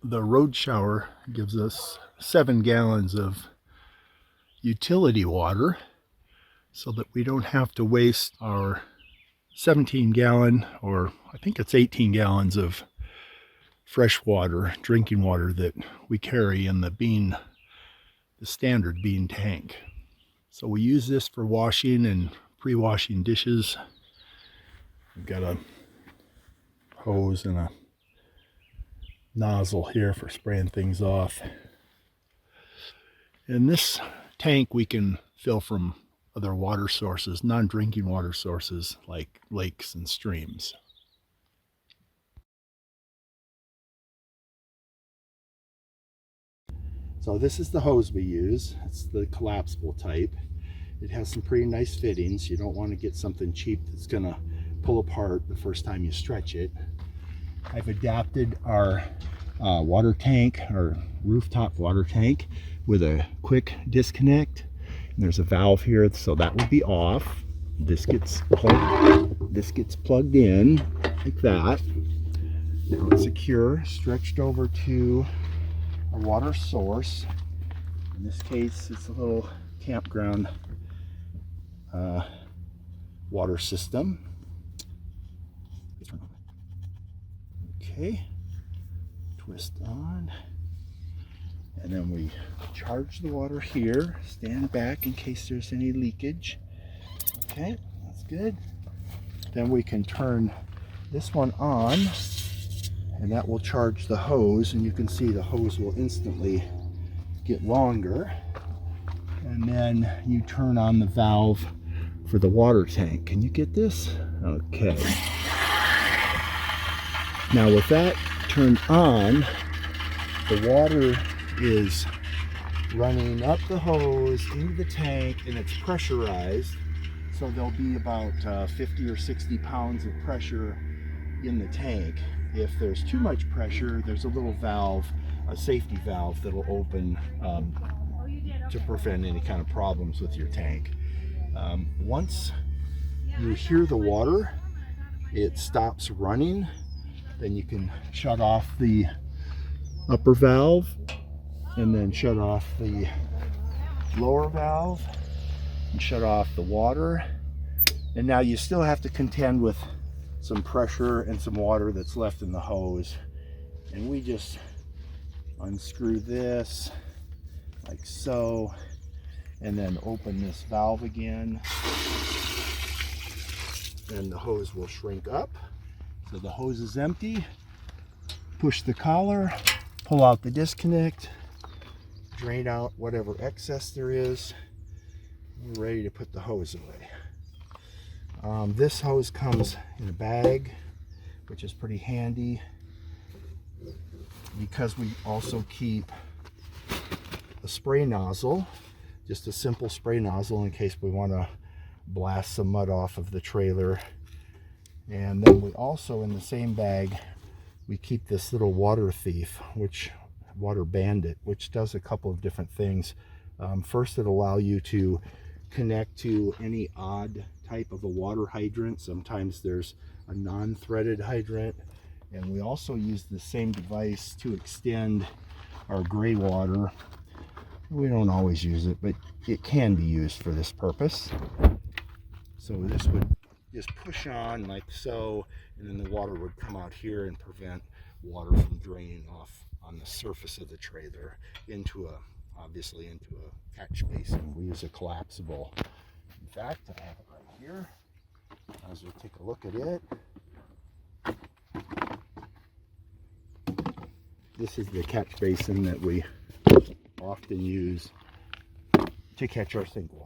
The road shower gives us 7 gallons of utility water so that we don't have to waste our 17 gallon, or I think it's 18 gallons of fresh water, drinking water that we carry in the standard bean tank. So we use this for washing and pre-washing dishes. We've got a hose and a nozzle here for spraying things off. In this tank we can fill from other water sources, non-drinking water sources like lakes and streams. So this is the hose we use. It's the collapsible type. It has some pretty nice fittings. You don't want to get something cheap that's going to pull apart the first time you stretch it. I've adapted our water tank, our rooftop water tank, with a quick disconnect. And there's a valve here, so that will be off. This gets plugged in like that. Now it's secure, stretched over to a water source. In this case, it's a little campground water system. Okay, twist on, and then we charge the water here. Stand back in case there's any leakage. Okay, that's good. Then we can turn this one on, and that will charge the hose, and you can see the hose will instantly get longer. And then you turn on the valve for the water tank. Can you get this? Okay. Now with that turned on, the water is running up the hose into the tank, and it's pressurized. So there'll be about 50 or 60 pounds of pressure in the tank. If there's too much pressure, there's a little valve, a safety valve, that'll open to prevent any kind of problems with your tank. Once you hear the water, it stops running, then you can shut off the upper valve and then shut off the lower valve and shut off the water. And now you still have to contend with some pressure and some water that's left in the hose. And we just unscrew this like so, and then open this valve again, and the hose will shrink up. So the hose is empty. Push the collar, pull out the disconnect, drain out whatever excess there is. We're ready to put the hose away. This hose comes in a bag, which is pretty handy because we also keep a spray nozzle, just a simple spray nozzle in case we want to blast some mud off of the trailer. And then we also, in the same bag, we keep this little water thief, water bandit, which does a couple of different things. First, it'll allow you to connect to any odd type of a water hydrant. Sometimes there's a non-threaded hydrant, and we also use the same device to extend our gray water. We don't always use it, but it can be used for this purpose. So this would just push on like so, and then the water would come out here and prevent water from draining off on the surface of the trailer obviously into a catch basin. We use a collapsible. In fact, I have it right here. As we take a look at it, this is the catch basin that we often use to catch our sink water.